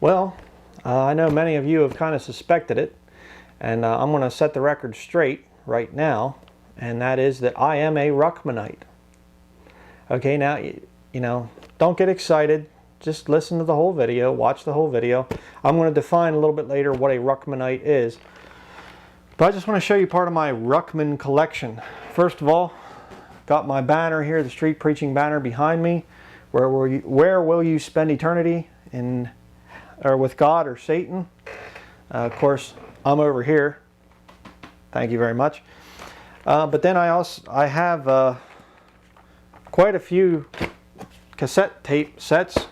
Well, I know many of you have kind of suspected it, and I'm going to set the record straight right now, and that is that I am a Ruckmanite. Okay, now, you know, don't get excited. Just listen to the whole video, watch the whole video. I'm going to define a little bit later what a Ruckmanite is. But I just want to show you part of my Ruckman collection. First of all, got my banner here, the street preaching banner behind me. Where will you spend eternity? Or with God or Satan? Of course, I'm over here. Thank you very much. But then I have quite a few cassette tape sets.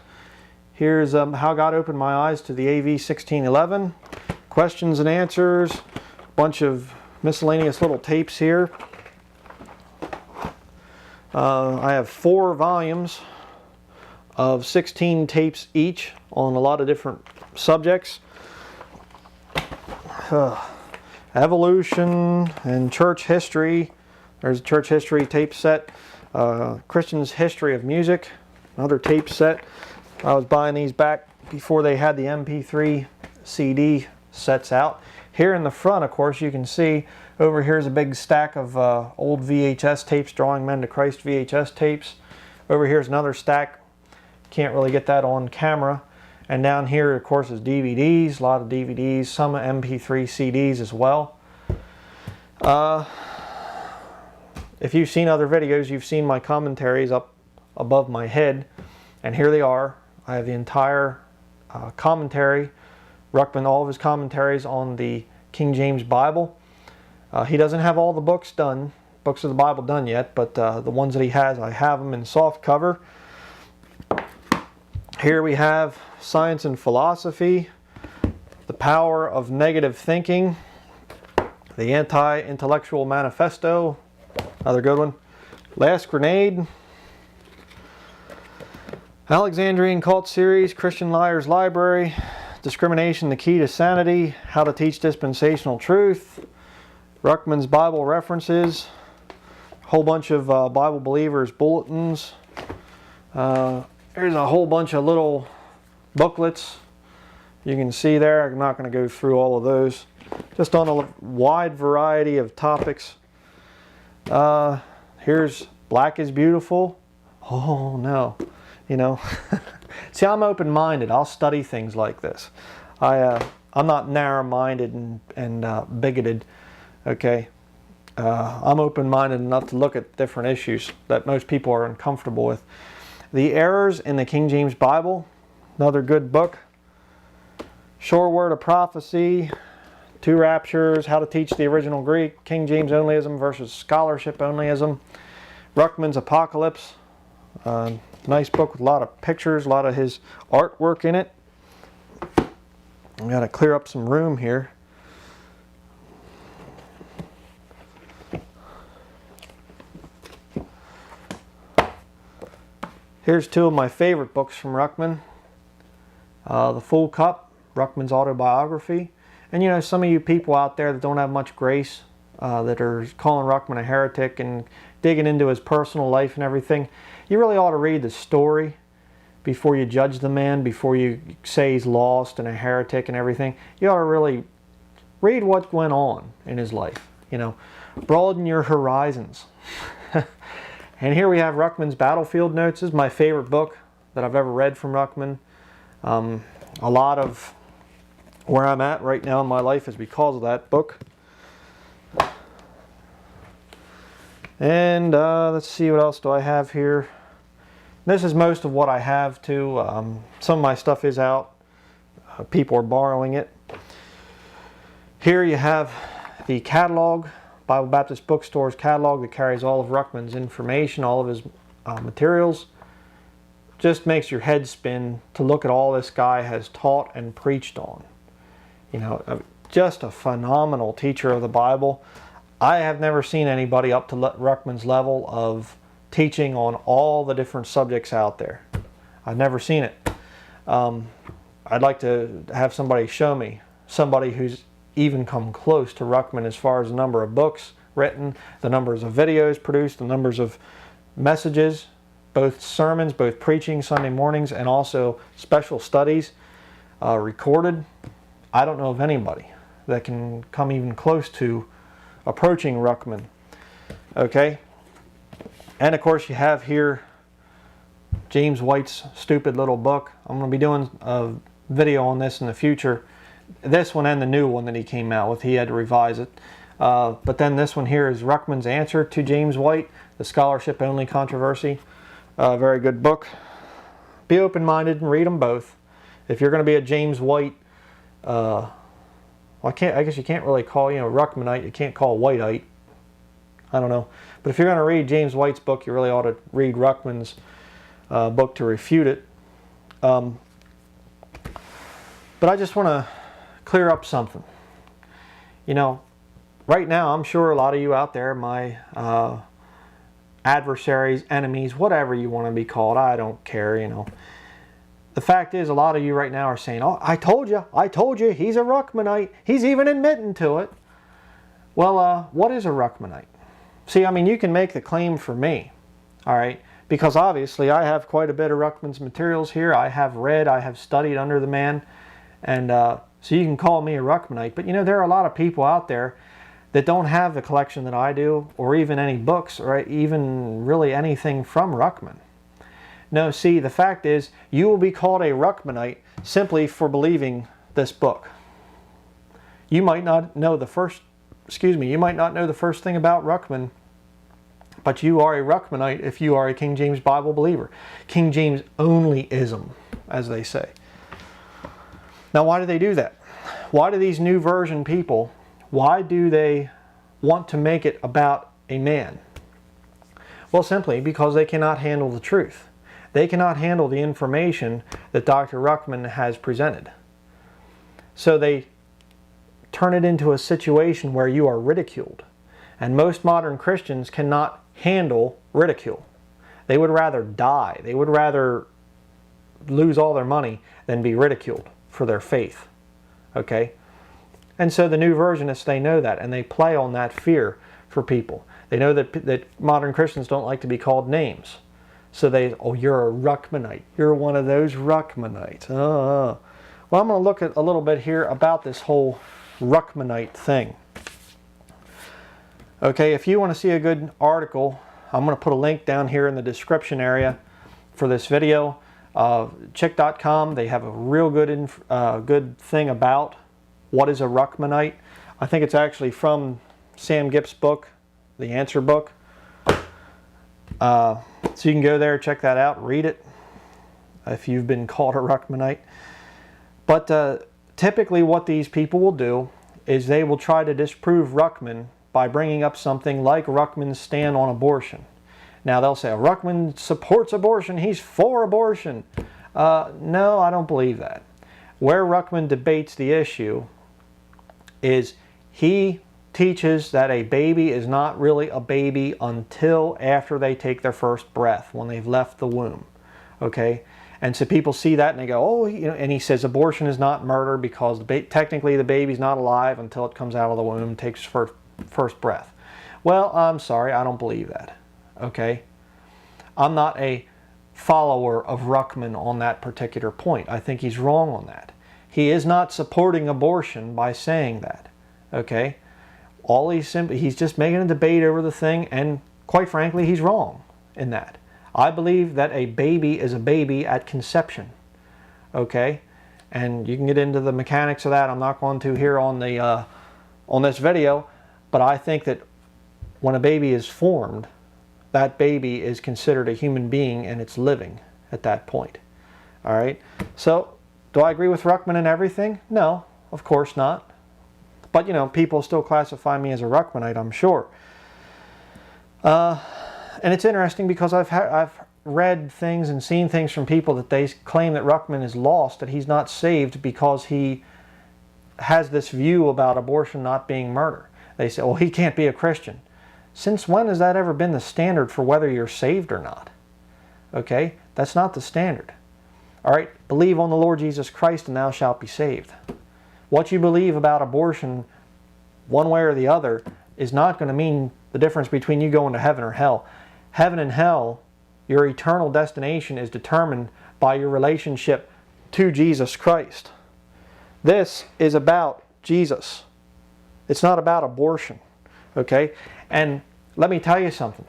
Here's How God Opened My Eyes to the AV 1611. Questions and answers. A bunch of miscellaneous little tapes here. I have 4 volumes of 16 tapes each on a lot of different subjects. Evolution and church history. There's a church history tape set. Christian's history of music. Another tape set. I was buying these back before they had the MP3 CD sets out. Here in the front, of course, you can see over here is a big stack of old VHS tapes, Drawing Men to Christ VHS tapes. Over here is another stack. Can't really get that on camera. And down here, of course, is DVDs, a lot of DVDs, some MP3 CDs as well. If you've seen other videos, you've seen my commentaries up above my head. And here they are. I have the entire commentary, Ruckman, all of his commentaries on the King James Bible. He doesn't have all the books of the Bible done yet, but the ones that he has, I have them in soft cover. Here we have Science and Philosophy, The Power of Negative Thinking, The Anti-Intellectual Manifesto, another good one, Last Grenade, Alexandrian Cult Series, Christian Liars Library, Discrimination, the Key to Sanity, How to Teach Dispensational Truth, Ruckman's Bible References, a whole bunch of Bible Believers bulletins. There's a whole bunch of little booklets you can see there. I'm not going to go through all of those. Just on a wide variety of topics. Here's Black is Beautiful. Oh no, you know. See, I'm open-minded. I'll study things like this. I'm not narrow-minded and bigoted. Okay, I'm open-minded enough to look at different issues that most people are uncomfortable with. The Errors in the King James Bible, another good book. Sure Word of Prophecy, 2 Raptures, How to Teach the Original Greek, King James Onlyism versus Scholarship Onlyism, Ruckman's Apocalypse, nice book with a lot of pictures, a lot of his artwork in it. I got to clear up some room here. Here's 2 of my favorite books from Ruckman. The Full Cup, Ruckman's autobiography. And you know, some of you people out there that don't have much grace, that are calling Ruckman a heretic and digging into his personal life and everything, you really ought to read the story before you judge the man, before you say he's lost and a heretic and everything. You ought to really read what went on in his life. You know, broaden your horizons. And here we have Ruckman's Battlefield Notes. This is my favorite book that I've ever read from Ruckman. A lot of where I'm at right now in my life is because of that book. And let's see, what else do I have here? This is most of what I have too. Some of my stuff is out. People are borrowing it. Here you have the catalog, Bible Baptist Bookstore's catalog that carries all of Ruckman's information, all of his materials. Just makes your head spin to look at all this guy has taught and preached on. You know, just a phenomenal teacher of the Bible. I have never seen anybody up to Ruckman's level of teaching on all the different subjects out there. I've never seen it. I'd like to have somebody show me, somebody who's even come close to Ruckman as far as the number of books written, the numbers of videos produced, the numbers of messages, both sermons, both preaching Sunday mornings and also special studies. recorded. I don't know of anybody that can come even close to approaching Ruckman. Okay? And of course you have here James White's stupid little book. I'm going to be doing a video on this in the future. This one and the new one that he came out with, he had to revise it. But then this one here is Ruckman's answer to James White, the scholarship only controversy. Very good book. Be open-minded and read them both. If you're going to be a James White, well, I guess you can't really call, Ruckmanite, you can't call Whiteite. I don't know. But if you're going to read James White's book, you really ought to read Ruckman's book to refute it. But I just want to clear up something. Right now, I'm sure a lot of you out there, my adversaries, enemies, whatever you want to be called, I don't care, The fact is, a lot of you right now are saying, oh, I told you, he's a Ruckmanite. He's even admitting to it. Well, what is a Ruckmanite? See, you can make the claim for me, all right? Because obviously I have quite a bit of Ruckman's materials here. I have read, I have studied under the man. And so you can call me a Ruckmanite. But there are a lot of people out there that don't have the collection that I do, or even any books, or even really anything from Ruckman. No, see, the fact is, you will be called a Ruckmanite simply for believing this book. You might not know the first thing about Ruckman, but you are a Ruckmanite if you are a King James Bible believer. King James onlyism, as they say. Now, why do they do that? Why do these new version people, why do they want to make it about a man? Well, simply because they cannot handle the truth. They cannot handle the information that Dr. Ruckman has presented. So they turn it into a situation where you are ridiculed. And most modern Christians cannot handle ridicule. They would rather die. They would rather lose all their money than be ridiculed for their faith. Okay? And so the new versionists, they know that, and they play on that fear for people. They know that modern Christians don't like to be called names. So oh, you're a Ruckmanite. You're one of those Ruckmanites. Well, I'm going to look at a little bit here about this whole Ruckmanite thing. Okay, if you want to see a good article, I'm going to put a link down here in the description area for this video. Chick.com, they have a real good thing about what is a Ruckmanite. I think it's actually from Sam Gipp's book, The Answer Book. So you can go there, check that out, read it if you've been called a Ruckmanite. But typically what these people will do is they will try to disprove Ruckman by bringing up something like Ruckman's stand on abortion. Now they'll say, Ruckman supports abortion, he's for abortion. No, I don't believe that. Where Ruckman debates the issue is he teaches that a baby is not really a baby until after they take their first breath, when they've left the womb. Okay? And so people see that and they go, oh, and he says abortion is not murder because technically the baby's not alive until it comes out of the womb and takes first breath. Well, I'm sorry, I don't believe that. Okay? I'm not a follower of Ruckman on that particular point. I think he's wrong on that. He is not supporting abortion by saying that. Okay? He's just making a debate over the thing, and quite frankly, he's wrong in that. I believe that a baby is a baby at conception. Okay? And you can get into the mechanics of that. I'm not going to here on this video, but I think that when a baby is formed, that baby is considered a human being and it's living at that point. All right? So, do I agree with Ruckman in everything? No, of course not. But, people still classify me as a Ruckmanite, I'm sure. And it's interesting because I've read things and seen things from people that they claim that Ruckman is lost, that he's not saved because he has this view about abortion not being murder. They say, well, he can't be a Christian. Since when has that ever been the standard for whether you're saved or not? Okay? That's not the standard. All right? Believe on the Lord Jesus Christ and thou shalt be saved. What you believe about abortion, one way or the other, is not going to mean the difference between you going to heaven or hell. Heaven and hell, your eternal destination is determined by your relationship to Jesus Christ. This is about Jesus. It's not about abortion. Okay? And let me tell you something.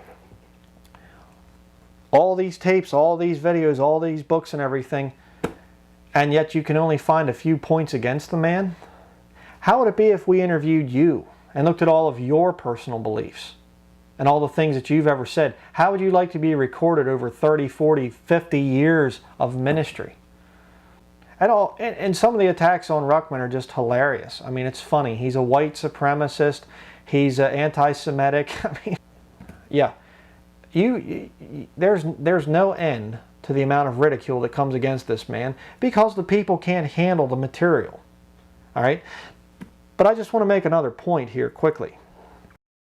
All these tapes, all these videos, all these books and everything, and yet you can only find a few points against the man? How would it be if we interviewed you and looked at all of your personal beliefs and all the things that you've ever said? How would you like to be recorded over 30, 40, 50 years of ministry? And some of the attacks on Ruckman are just hilarious. I mean, it's funny. He's a white supremacist. He's anti-Semitic. I mean, yeah. There's no end to the amount of ridicule that comes against this man because the people can't handle the material. All right? But I just want to make another point here quickly.